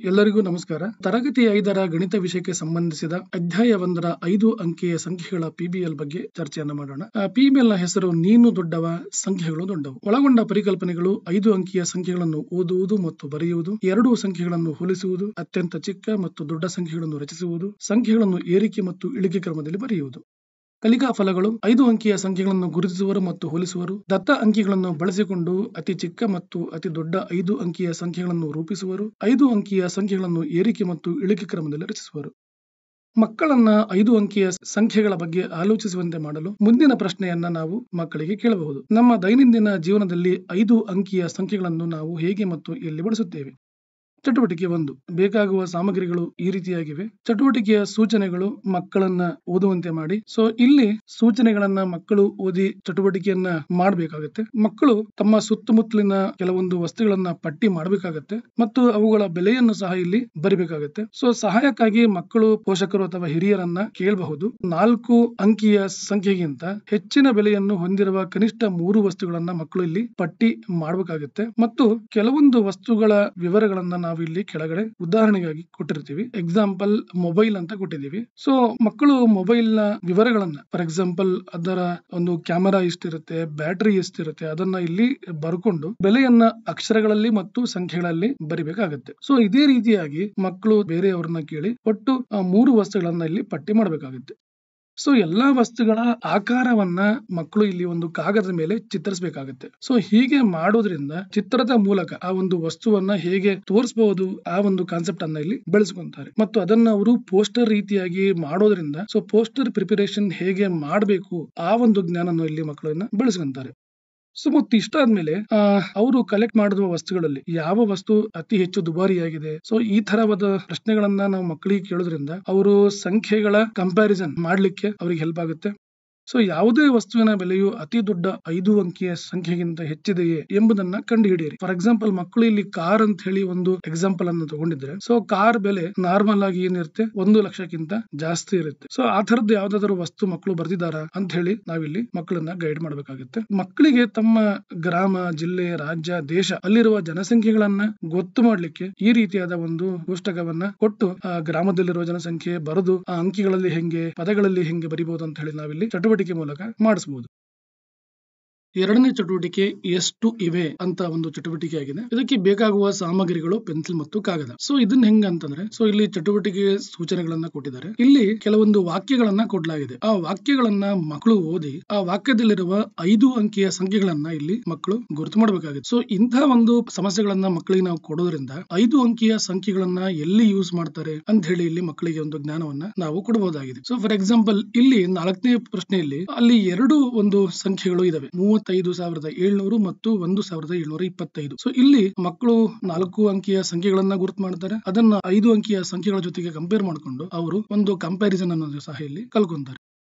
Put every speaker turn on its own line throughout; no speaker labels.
ಎಲ್ಲರಿಗೂ ನಮಸ್ಕಾರ. ತರಗತಿ 5ರ ಗಣಿತ ವಿಷಯಕ್ಕೆ ಸಂಬಂಧಿಸಿದ ಅಧ್ಯಾಯ 1ರ 5 ಅಂಕೆಯ ಸಂಖ್ಯೆಗಳ PBL ಬಗ್ಗೆ ಚರ್ಚೆಯನ್ನು ಮಾಡೋಣ. PBL ನ ಹೆಸರು ನೀನು ದೊಡ್ಡವ, ಸಂಖ್ಯೆಗಳು ದೊಡ್ಡವು. ಒಳಗೊಂಡ ಪರಿಕಲ್ಪನೆಗಳು 5 ಅಂಕಿಯ ಸಂಖ್ಯೆಗಳನ್ನು ಓದುವುದು ಮತ್ತು ಬರೆಯುವುದು, 2 ಸಂಖ್ಯೆಗಳನ್ನು ಹೋಲಿಸುವುದು, ಅತ್ಯಂತ ಚಿಕ್ಕ ಮತ್ತು ದೊಡ್ಡ ಸಂಖ್ಯೆಗಳನ್ನು ರಚಿಸುವುದು, ಸಂಖ್ಯೆಗಳನ್ನು ಏರಿಕೆ ಮತ್ತು ಇಳಿಕೆ ಕ್ರಮದಲ್ಲಿ ಬರೆಯುವುದು. ಕಲಿಕಾ ಫಲಗಳು 5 ಅಂಕಿಯ ಸಂಖ್ಯೆಗಳನ್ನು ಗುರುತಿಸುವರು ಮತ್ತು ಹೋಲಿಸುವರು, ದತ್ತ ಅಂಕಿಗಳನ್ನು ಬಳಸಿಕೊಂಡು ಅತಿ ಚಿಕ್ಕ ಮತ್ತು ಅತಿ ದೊಡ್ಡ 5 ಅಂಕಿಯ ಸಂಖ್ಯೆಗಳನ್ನು ರೂಪಿಸುವರು, 5 ಅಂಕಿಯ ಸಂಖ್ಯೆಗಳನ್ನು ಏರಿಕೆ ಮತ್ತು ಇಳಿಕೆ ಕ್ರಮದಲ್ಲಿ ರಚಿಸುವರು. ಮಕ್ಕಳನ್ನ 5 ಅಂಕಿಯ ಸಂಖ್ಯೆಗಳ ಬಗ್ಗೆ ಆಲೋಚಿಸುವಂತೆ ಮಾಡಲು ಮುಂದಿನ ಪ್ರಶ್ನೆಯನ್ನ ನಾವು ಮಕ್ಕಳಿಗೆ ಕೇಳಬಹುದು. ನಮ್ಮ ದೈನಂದಿನ ಜೀವನದಲ್ಲಿ 5 ಅಂಕಿಯ ಸಂಖ್ಯೆಗಳನ್ನು ನಾವು ಹೇಗೆ ಮತ್ತು ಎಲ್ಲಿ ಬಳಸುತ್ತೇವೆ? ಚಟುವಟಿಕೆ 1. ಬೇಕಾಗುವ ಸಾಮಗ್ರಿಗಳು ಈ ರೀತಿಯಾಗಿವೆ. ಚಟುವಟಿಕೆಯ ಸೂಚನೆಗಳು ಮಕ್ಕಳನ್ನ ಓದುವಂತೆ ಮಾಡಿ. ಇಲ್ಲಿ ಸೂಚನೆಗಳನ್ನ ಮಕ್ಕಳು ಓದಿ ಚಟುವಟಿಕೆಯನ್ನ ಮಾಡಬೇಕಾಗತ್ತೆ. ಮಕ್ಕಳು ತಮ್ಮ ಸುತ್ತಮುತ್ತಲಿನ ಕೆಲವೊಂದು ವಸ್ತುಗಳನ್ನ ಪಟ್ಟಿ ಮಾಡಬೇಕಾಗತ್ತೆ ಮತ್ತು ಅವುಗಳ ಬೆಲೆಯನ್ನು ಸಹ ಇಲ್ಲಿ ಬರಿಬೇಕಾಗತ್ತೆ. ಸಹಾಯಕ್ಕಾಗಿ ಮಕ್ಕಳು ಪೋಷಕರು ಅಥವಾ ಹಿರಿಯರನ್ನ ಕೇಳಬಹುದು. 4 ಅಂಕಿಯ ಸಂಖ್ಯೆಗಿಂತ ಹೆಚ್ಚಿನ ಬೆಲೆಯನ್ನು ಹೊಂದಿರುವ ಕನಿಷ್ಠ 3 ವಸ್ತುಗಳನ್ನ ಮಕ್ಕಳು ಇಲ್ಲಿ ಪಟ್ಟಿ ಮಾಡಬೇಕಾಗತ್ತೆ ಮತ್ತು ಕೆಲವೊಂದು ವಸ್ತುಗಳ ವಿವರಗಳನ್ನ ನಾವು ಇಲ್ಲಿ ಕೆಳಗಡೆ ಉದಾಹರಣೆಗಾಗಿ ಕೊಟ್ಟಿರ್ತೀವಿ. ಎಕ್ಸಾಂಪಲ್ ಮೊಬೈಲ್ ಅಂತ ಕೊಟ್ಟಿದ್ದೀವಿ. ಮಕ್ಕಳು ಮೊಬೈಲ್ ನ ವಿವರಗಳನ್ನ, ಫಾರ್ ಎಕ್ಸಾಂಪಲ್ ಅದರ ಒಂದು ಕ್ಯಾಮೆರಾ ಎಷ್ಟಿರುತ್ತೆ, ಬ್ಯಾಟರಿ ಎಷ್ಟಿರುತ್ತೆ ಅದನ್ನ ಇಲ್ಲಿ ಬರ್ಕೊಂಡು ಬೆಲೆಯನ್ನ ಅಕ್ಷರಗಳಲ್ಲಿ ಮತ್ತು ಸಂಖ್ಯೆಗಳಲ್ಲಿ ಬರಿಬೇಕಾಗತ್ತೆ. ಇದೇ ರೀತಿಯಾಗಿ ಮಕ್ಕಳು ಬೇರೆಯವ್ರನ್ನ ಕೇಳಿ ಒಟ್ಟು 3 ವಸ್ತುಗಳನ್ನ ಇಲ್ಲಿ ಪಟ್ಟಿ ಮಾಡಬೇಕಾಗುತ್ತೆ. ಎಲ್ಲಾ ವಸ್ತುಗಳ ಆಕಾರವನ್ನ ಮಕ್ಕಳು ಇಲ್ಲಿ ಒಂದು ಕಾಗದದ ಮೇಲೆ ಚಿತ್ರಿಸಬೇಕಾಗುತ್ತೆ. ಹೀಗೆ ಮಾಡೋದ್ರಿಂದ ಚಿತ್ರದ ಮೂಲಕ ಆ ಒಂದು ವಸ್ತುವನ್ನ ಹೇಗೆ ತೋರಿಸಬಹುದು ಆ ಒಂದು ಕಾನ್ಸೆಪ್ಟ್ ಅನ್ನ ಇಲ್ಲಿ ಬೆಳೆಸ್ಕೊಂತಾರೆ ಮತ್ತು ಅದನ್ನ ಅವರು ಪೋಸ್ಟರ್ ರೀತಿಯಾಗಿ ಮಾಡೋದ್ರಿಂದ ಪೋಸ್ಟರ್ ಪ್ರಿಪರೇಷನ್ ಹೇಗೆ ಮಾಡಬೇಕು ಆ ಒಂದು ಜ್ಞಾನವನ್ನು ಇಲ್ಲಿ ಮಕ್ಕಳನ್ನ ಬೆಳೆಸ್ಕೊಂತಾರೆ. ಮತ್ತು ಇಷ್ಟ ಆದ್ಮೇಲೆ ಅವರು ಕಲೆಕ್ಟ್ ಮಾಡಿರುವ ವಸ್ತುಗಳಲ್ಲಿ ಯಾವ ವಸ್ತು ಅತಿ ಹೆಚ್ಚು ದುಬಾರಿಯಾಗಿದೆ, ಈ ತರವಾದ ಪ್ರಶ್ನೆಗಳನ್ನ ನಾವು ಮಕ್ಕಳಿಗೆ ಕೇಳೋದ್ರಿಂದ ಅವರು ಸಂಖ್ಯೆಗಳ ಕಂಪ್ಯಾರಿಸನ್ ಮಾಡ್ಲಿಕ್ಕೆ ಅವ್ರಿಗೆ ಹೆಲ್ಪ್ ಆಗುತ್ತೆ. ಯಾವುದೇ ವಸ್ತುವಿನ ಬೆಲೆಯು ಅತಿ ದೊಡ್ಡ 5 ಅಂಕಿಯ ಸಂಖ್ಯೆಗಿಂತ ಹೆಚ್ಚಿದೆಯೇ ಎಂಬುದನ್ನ ಕಂಡುಹಿಡಿಯಿರಿ. ಫಾರ್ ಎಕ್ಸಾಂಪಲ್ ಮಕ್ಕಳು ಇಲ್ಲಿ ಕಾರ್ ಅಂತ ಹೇಳಿ ಒಂದು ಎಕ್ಸಾಂಪಲ್ ಅನ್ನು ತಗೊಂಡಿದ್ರೆ ಕಾರ್ ಬೆಲೆ ನಾರ್ಮಲ್ ಆಗಿ ಏನಿರುತ್ತೆ 1 ಲಕ್ಷಕ್ಕಿಂತ ಜಾಸ್ತಿ ಇರುತ್ತೆ. ಆ ತರದ್ದು ಯಾವ್ದಾದ್ರು ವಸ್ತು ಮಕ್ಕಳು ಬರ್ದಿದಾರ ಅಂತ ಹೇಳಿ ನಾವಿಲ್ಲಿ ಮಕ್ಕಳನ್ನ ಗೈಡ್ ಮಾಡಬೇಕಾಗುತ್ತೆ. ಮಕ್ಕಳಿಗೆ ತಮ್ಮ ಗ್ರಾಮ, ಜಿಲ್ಲೆ, ರಾಜ್ಯ, ದೇಶ ಅಲ್ಲಿರುವ ಜನಸಂಖ್ಯೆಗಳನ್ನ ಗೊತ್ತು ಮಾಡ್ಲಿಕ್ಕೆ ಈ ರೀತಿಯಾದ ಒಂದು ಪುಸ್ತಕವನ್ನ ಕೊಟ್ಟು ಆ ಗ್ರಾಮದಲ್ಲಿರುವ ಜನಸಂಖ್ಯೆ ಬರೆದು ಆ ಅಂಕಿಗಳಲ್ಲಿ ಹೆಂಗೆ, ಪದಗಳಲ್ಲಿ ಹೆಂಗೆ ಬರಿಬಹುದು ಅಂತ ಹೇಳಿ ನಾವಿಲ್ಲಿ ಚಟುವಟಿಕೆ ಮೂಲಕ ಮಾಡಿಸಬಹುದು. ಎರಡನೇ ಚಟುವಟಿಕೆ ಎಷ್ಟು ಇವೆ ಅಂತ ಒಂದು ಚಟುವಟಿಕೆ ಆಗಿದೆ. ಇದಕ್ಕೆ ಬೇಕಾಗುವ ಸಾಮಗ್ರಿಗಳು ಪೆನ್ಸಿಲ್ ಮತ್ತು ಕಾಗದ. ಇದನ್ನ ಹೆಂಗ ಅಂತಂದ್ರೆ ಇಲ್ಲಿ ಚಟುವಟಿಕೆ ಸೂಚನೆಗಳನ್ನ ಕೊಟ್ಟಿದ್ದಾರೆ. ಇಲ್ಲಿ ಕೆಲವೊಂದು ವಾಕ್ಯಗಳನ್ನ ಕೊಡಲಾಗಿದೆ. ಆ ವಾಕ್ಯಗಳನ್ನ ಮಕ್ಕಳು ಓದಿ ಆ ವಾಕ್ಯದಲ್ಲಿರುವ 5 ಅಂಕಿಯ ಸಂಖ್ಯೆಗಳನ್ನ ಇಲ್ಲಿ ಮಕ್ಕಳು ಗುರುತು ಮಾಡಬೇಕಾಗಿದೆ. ಇಂತಹ ಒಂದು ಸಮಸ್ಯೆಗಳನ್ನ ಮಕ್ಕಳಿಗೆ ನಾವು ಕೊಡೋದ್ರಿಂದ 5 ಅಂಕಿಯ ಸಂಖ್ಯೆಗಳನ್ನ ಎಲ್ಲಿ ಯೂಸ್ ಮಾಡ್ತಾರೆ ಅಂತ ಹೇಳಿ ಇಲ್ಲಿ ಮಕ್ಕಳಿಗೆ ಒಂದು ಜ್ಞಾನವನ್ನ ನಾವು ಕೊಡಬಹುದಾಗಿದೆ. ಫಾರ್ ಎಕ್ಸಾಂಪಲ್ ಇಲ್ಲಿ 4ನೇ ಪ್ರಶ್ನೆಯಲ್ಲಿ ಅಲ್ಲಿ 2 ಒಂದು ಸಂಖ್ಯೆಗಳು ಇದಾವೆ, 35,700 ಮತ್ತು 1,725. ಇಲ್ಲಿ ಮಕ್ಕಳು 4 ಅಂಕಿಯ ಸಂಖ್ಯೆಗಳನ್ನ ಗುರುತು ಮಾಡ್ತಾರೆ. ಅದನ್ನ 5 ಅಂಕಿಯ ಸಂಖ್ಯೆಗಳ ಜೊತೆಗೆ ಕಂಪೇರ್ ಮಾಡಿಕೊಂಡು ಅವರು ಒಂದು ಕಂಪ್ಯಾರಿಸನ್ ಅನ್ನೋದು ಸಹ ಇಲ್ಲಿ ಕಲ್ಕೊಂತಾರೆ.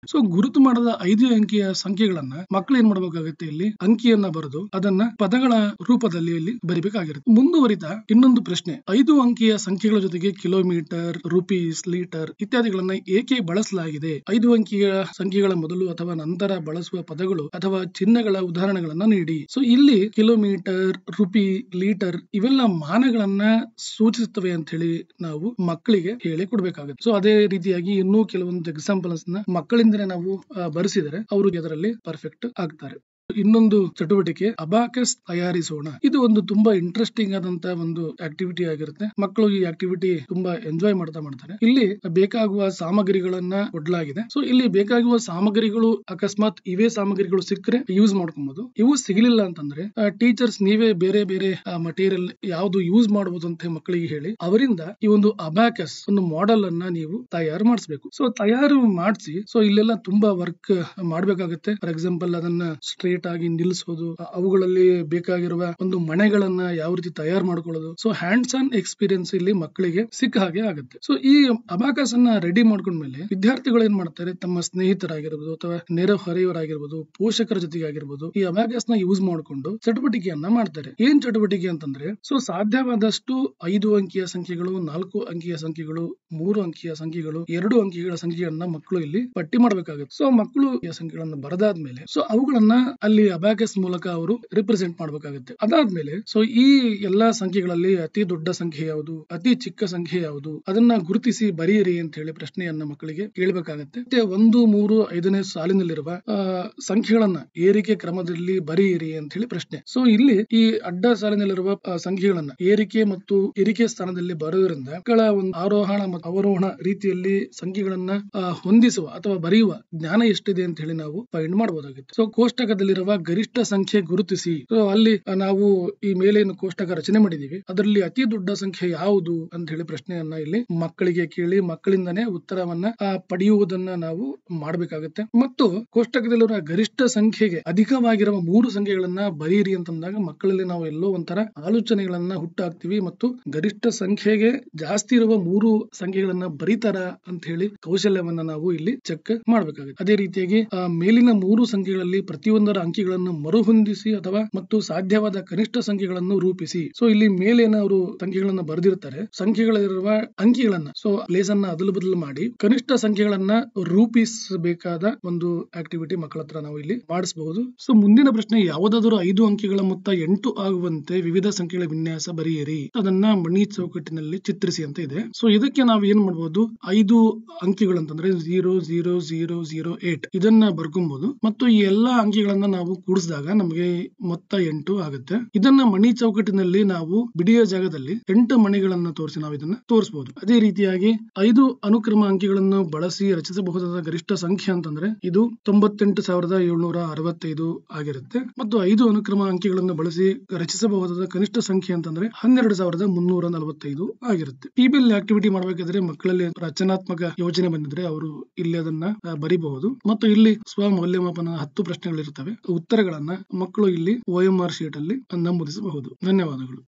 ಗುರುತು ಮಾಡದ 5 ಅಂಕಿಯ ಸಂಖ್ಯೆಗಳನ್ನ ಮಕ್ಕಳು ಏನ್ ಮಾಡಬೇಕಾಗುತ್ತೆ, ಇಲ್ಲಿ ಅಂಕಿಯನ್ನ ಬರೆದು ಅದನ್ನ ಪದಗಳ ರೂಪದಲ್ಲಿ ಇಲ್ಲಿ ಬರಿಬೇಕಾಗಿರುತ್ತೆ. ಮುಂದುವರಿದ ಇನ್ನೊಂದು ಪ್ರಶ್ನೆ, 5 ಅಂಕಿಯ ಸಂಖ್ಯೆಗಳ ಜೊತೆಗೆ ಕಿಲೋಮೀಟರ್, ರುಪೀಸ್, ಲೀಟರ್ ಇತ್ಯಾದಿಗಳನ್ನ ಏಕೆ ಬಳಸಲಾಗಿದೆ? 5 ಅಂಕಿಯ ಸಂಖ್ಯೆಗಳ ಮೊದಲು ಅಥವಾ ನಂತರ ಬಳಸುವ ಪದಗಳು ಅಥವಾ ಚಿಹ್ನೆಗಳ ಉದಾಹರಣೆಗಳನ್ನ ನೀಡಿ. ಇಲ್ಲಿ ಕಿಲೋಮೀಟರ್, ರುಪಿ, ಲೀಟರ್ ಇವೆಲ್ಲ ಮಾನಗಳನ್ನ ಸೂಚಿಸುತ್ತವೆ ಅಂತ ಹೇಳಿ ನಾವು ಮಕ್ಕಳಿಗೆ ಹೇಳಿ ಕೊಡ್ಬೇಕಾಗುತ್ತೆ. ಅದೇ ರೀತಿಯಾಗಿ ಇನ್ನೂ ಕೆಲವೊಂದು ಎಕ್ಸಾಂಪಲ್ಸ್ ನ ಮಕ್ಕಳಿಂದ ನಾವು ಬರೆಸಿದರೆ ಅವರು ಅದರಲ್ಲಿ ಪರ್ಫೆಕ್ಟ್ ಆಗ್ತಾರೆ. ಇನ್ನೊಂದು ಚಟುವಟಿಕೆ ಅಬಾಕಸ್ ತಯಾರಿಸೋಣ. ಇದು ಒಂದು ತುಂಬಾ ಇಂಟ್ರೆಸ್ಟಿಂಗ್ ಆದಂತ ಒಂದು ಆಕ್ಟಿವಿಟಿ ಆಗಿರುತ್ತೆ. ಮಕ್ಕಳು ಈ ಆಕ್ಟಿವಿಟಿ ತುಂಬಾ ಎಂಜಾಯ್ ಮಾಡ್ತಾರೆ. ಇಲ್ಲಿ ಬೇಕಾಗುವ ಸಾಮಗ್ರಿಗಳನ್ನ ಕೊಡಲಾಗಿದೆ. ಇಲ್ಲಿ ಬೇಕಾಗುವ ಸಾಮಗ್ರಿಗಳು ಅಕಸ್ಮಾತ್ ಇವೇ ಸಾಮಗ್ರಿಗಳು ಸಿಕ್ಕರೆ ಯೂಸ್ ಮಾಡ್ಕೊಬಹುದು. ಇವು ಸಿಗಲಿಲ್ಲ ಅಂತಂದ್ರೆ ಟೀಚರ್ಸ್ ನೀವೇ ಬೇರೆ ಬೇರೆ ಮಟೀರಿಯಲ್ ಯಾವ್ದು ಯೂಸ್ ಮಾಡಬಹುದು ಅಂತ ಮಕ್ಕಳಿಗೆ ಹೇಳಿ ಅವರಿಂದ ಈ ಒಂದು ಅಬಾಕಸ್ ಒಂದು ಮಾಡೆಲ್ ಅನ್ನ ನೀವು ತಯಾರು ಮಾಡಿಸಬೇಕು. ತಯಾರು ಮಾಡಿಸಿ ಇಲ್ಲೆಲ್ಲ ತುಂಬಾ ವರ್ಕ್ ಮಾಡ್ಬೇಕಾಗುತ್ತೆ. ಫಾರ್ ಎಕ್ಸಾಂಪಲ್ ಅದನ್ನ ಸ್ಟ್ರೇಟ್ ಆಗಿ ನಿಲ್ಲಿಸೋದು, ಅವುಗಳಲ್ಲಿ ಬೇಕಾಗಿರುವ ಒಂದು ಮನೆಗಳನ್ನ ಯಾವ ರೀತಿ ತಯಾರು ಮಾಡ್ಕೊಳ್ಳೋದು. ಹ್ಯಾಂಡ್ಸ್ ಆನ್ ಎಕ್ಸ್ಪೀರಿಯನ್ಸ್ ಇಲ್ಲಿ ಮಕ್ಕಳಿಗೆ ಸಿಕ್ಕ ಹಾಗೆ ಆಗುತ್ತೆ. ಈ ಅಬಾಕಸ್ ಅನ್ನ ರೆಡಿ ಮಾಡ್ಕೊಂಡ್ಮೇಲೆ ವಿದ್ಯಾರ್ಥಿಗಳು ಏನ್ ಮಾಡ್ತಾರೆ, ತಮ್ಮ ಸ್ನೇಹಿತರಾಗಿರ್ಬೋದು ಅಥವಾ ನೆರೆಹೊರೆಯವರಾಗಿರ್ಬೋದು, ಪೋಷಕರ ಜೊತೆಗೆ ಆಗಿರ್ಬೋದು ಈ ಅಬಾಕಸ್ ನ ಯೂಸ್ ಮಾಡ್ಕೊಂಡು ಚಟುವಟಿಕೆಯನ್ನ ಮಾಡ್ತಾರೆ. ಏನ್ ಚಟುವಟಿಕೆ ಅಂತಂದ್ರೆ ಸಾಧ್ಯವಾದಷ್ಟು 5 ಅಂಕಿಯ ಸಂಖ್ಯೆಗಳು, 4 ಅಂಕಿಯ ಸಂಖ್ಯೆಗಳು, 3 ಅಂಕಿಯ ಸಂಖ್ಯೆಗಳು, 2 ಅಂಕಿಗಳ ಸಂಖ್ಯೆಗಳನ್ನ ಮಕ್ಕಳು ಇಲ್ಲಿ ಪಟ್ಟಿ ಮಾಡಬೇಕಾಗುತ್ತೆ. ಮಕ್ಕಳು ಈ ಸಂಖ್ಯೆಗಳನ್ನ ಬರದಾದ್ಮೇಲೆ ಅವುಗಳನ್ನ ಅಲ್ಲಿ ಅಬ್ಯಾಕಸ್ ಮೂಲಕ ಅವರು ರಿಪ್ರೆಸೆಂಟ್ ಮಾಡಬೇಕಾಗುತ್ತೆ. ಅದಾದ್ಮೇಲೆ ಸೊ ಈ ಎಲ್ಲಾ ಸಂಖ್ಯೆಗಳಲ್ಲಿ ಅತಿ ದೊಡ್ಡ ಸಂಖ್ಯೆ ಯಾವುದು, ಅತಿ ಚಿಕ್ಕ ಸಂಖ್ಯೆ ಯಾವುದು, ಅದನ್ನ ಗುರುತಿಸಿ ಬರೆಯಿರಿ ಅಂತ ಹೇಳಿ ಪ್ರಶ್ನೆಯನ್ನ ಮಕ್ಕಳಿಗೆ ಕೇಳಬೇಕಾಗತ್ತೆ. ಮತ್ತೆ 1, 3, 5ನೇ ಸಾಲಿನಲ್ಲಿರುವ ಸಂಖ್ಯೆಗಳನ್ನ ಏರಿಕೆ ಕ್ರಮದಲ್ಲಿ ಬರೆಯಿರಿ ಅಂತ ಹೇಳಿ ಪ್ರಶ್ನೆ. ಸೊ ಇಲ್ಲಿ ಈ ಅಡ್ಡ ಸಾಲಿನಲ್ಲಿರುವ ಸಂಖ್ಯೆಗಳನ್ನ ಏರಿಕೆ ಮತ್ತು ಇರಿಕೆ ಸ್ಥಾನದಲ್ಲಿ ಬರೆಯುವುದರಿಂದ ಮಕ್ಕಳ ಒಂದು ಆರೋಹಣ ಮತ್ತು ಅವರೋಹಣ ರೀತಿಯಲ್ಲಿ ಸಂಖ್ಯೆಗಳನ್ನ ಹೊಂದಿಸುವ ಅಥವಾ ಬರೆಯುವ ಜ್ಞಾನ ಎಷ್ಟಿದೆ ಅಂತ ಹೇಳಿ ನಾವು ಫೈಂಡ್ ಮಾಡಬಹುದಾಗಿತ್ತು. ಸೊ ಕೋಷ್ಟಕದಲ್ಲಿರುವ ಗರಿಷ್ಠ ಸಂಖ್ಯೆ ಗುರುತಿಸಿ. ಸೊ ಅಲ್ಲಿ ನಾವು ಈ ಮೇಲೆ ಕೋಷ್ಟಕ ರಚನೆ ಮಾಡಿದೀವಿ, ಅದರಲ್ಲಿ ಅತಿ ದೊಡ್ಡ ಸಂಖ್ಯೆ ಯಾವುದು ಅಂತ ಹೇಳಿ ಪ್ರಶ್ನೆಯನ್ನ ಇಲ್ಲಿ ಮಕ್ಕಳಿಗೆ ಕೇಳಿ ಮಕ್ಕಳಿಂದನೇ ಉತ್ತರವನ್ನ ಪಡೆಯುವುದನ್ನ ನಾವು ಮಾಡಬೇಕಾಗುತ್ತೆ. ಮತ್ತು ಕೋಷ್ಟಕದಲ್ಲಿರುವ ಗರಿಷ್ಠ ಸಂಖ್ಯೆಗೆ ಅಧಿಕವಾಗಿರುವ 3 ಸಂಖ್ಯೆಗಳನ್ನ ಬರೆಯಿರಿ ಅಂತಂದಾಗ ಮಕ್ಕಳಲ್ಲಿ ನಾವು ಎಲ್ಲೋ ಒಂಥರ ಆಲೋಚನೆಗಳನ್ನ ಹುಟ್ಟಾಕ್ತಿವಿ ಮತ್ತು ಗರಿಷ್ಠ ಸಂಖ್ಯೆಗೆ ಜಾಸ್ತಿ ಇರುವ 3 ಸಂಖ್ಯೆಗಳನ್ನ ಬರೀತಾರ ಅಂತ ಹೇಳಿ ಕೌಶಲ್ಯವನ್ನ ನಾವು ಇಲ್ಲಿ ಚೆಕ್ ಮಾಡಬೇಕಾಗುತ್ತೆ. ಅದೇ ರೀತಿಯಾಗಿ ಮೇಲಿನ 3 ಸಂಖ್ಯೆಗಳಲ್ಲಿ ಪ್ರತಿಯೊಂದರ ಅಂಕಿಗಳನ್ನು ಮರುಹೊಂದಿಸಿ ಅಥವಾ ಮತ್ತು ಸಾಧ್ಯವಾದ ಕನಿಷ್ಠ ಸಂಖ್ಯೆಗಳನ್ನು ರೂಪಿಸಿ. ಸೊ ಇಲ್ಲಿ ಮೇಲೇನ ಅವರು ಸಂಖ್ಯೆಗಳನ್ನ ಬರೆದಿರ್ತಾರೆ, ಸಂಖ್ಯೆಗಳಿರುವ ಅಂಕಿಗಳನ್ನ ಸೊ ಪ್ಲೇಸ್ ಅನ್ನ ಅದಲು ಬದಲು ಮಾಡಿ ಕನಿಷ್ಠ ಸಂಖ್ಯೆಗಳನ್ನ ರೂಪಿಸಬೇಕಾದ ಒಂದು ಆಕ್ಟಿವಿಟಿ ಮಕ್ಕಳ ಹತ್ರ ನಾವು ಇಲ್ಲಿ ಮಾಡಿಸಬಹುದು. ಸೊ ಮುಂದಿನ ಪ್ರಶ್ನೆ, ಯಾವುದಾದರೂ 5 ಅಂಕಿಗಳ ಮೊತ್ತ 8 ಆಗುವಂತೆ ವಿವಿಧ ಸಂಖ್ಯೆಗಳ ವಿನ್ಯಾಸ ಬರೆಯಿರಿ, ಅದನ್ನ ಮಣಿ ಚೌಕಟ್ಟಿನಲ್ಲಿ ಚಿತ್ರಿಸಿ ಅಂತ ಇದೆ. ಸೊ ಇದಕ್ಕೆ ನಾವು ಏನ್ ಮಾಡಬಹುದು, 5 ಅಂಕಿಗಳು ಅಂತಂದ್ರೆ 0 0 0 0 8 ಇದನ್ನ ಬರ್ಕೊಬಹುದು ಮತ್ತು ಈ ಎಲ್ಲಾ ಅಂಕಿಗಳನ್ನ ನಾವು ಕೂಡಿಸಿದಾಗ ನಮಗೆ ಮೊತ್ತ 8 ಆಗುತ್ತೆ. ಇದನ್ನ ಮಣಿ ಚೌಕಟ್ಟಿನಲ್ಲಿ ನಾವು ಬಿಡಿಯ ಜಾಗದಲ್ಲಿ 8 ಮಣಿಗಳನ್ನ ತೋರಿಸಿ ನಾವು ಇದನ್ನ ತೋರಿಸಬಹುದು. ಅದೇ ರೀತಿಯಾಗಿ 5 ಅನುಕ್ರಮ ಅಂಕಿಗಳನ್ನು ಬಳಸಿ ರಚಿಸಬಹುದಾದ ಗರಿಷ್ಠ ಸಂಖ್ಯೆ ಅಂತಂದ್ರೆ ಇದು 98,765 ಆಗಿರುತ್ತೆ ಮತ್ತು 5 ಅನುಕ್ರಮ ಅಂಕಿಗಳನ್ನು ಬಳಸಿ ರಚಿಸಬಹುದಾದ ಕನಿಷ್ಠ ಸಂಖ್ಯೆ ಅಂತಂದ್ರೆ 12,345 ಆಗಿರುತ್ತೆ. PBL ಆಕ್ಟಿವಿಟಿ ಮಾಡಬೇಕಾದ್ರೆ ಮಕ್ಕಳಲ್ಲಿ ರಚನಾತ್ಮಕ ಯೋಜನೆ ಬಂದಿದ್ರೆ ಅವರು ಇಲ್ಲಿ ಅದನ್ನ ಬರಿಬಹುದು ಮತ್ತು ಇಲ್ಲಿ ಸ್ವ ಮೌಲ್ಯಮಾಪನ 10 ಪ್ರಶ್ನೆಗಳಿರುತ್ತವೆ. ಉತ್ತರಗಳನ್ನ ಮಕ್ಕಳು ಇಲ್ಲಿ OMR ಶೀಟ್ ಅಲ್ಲಿ ನಮೂದಿಸಬಹುದು. ಧನ್ಯವಾದಗಳು.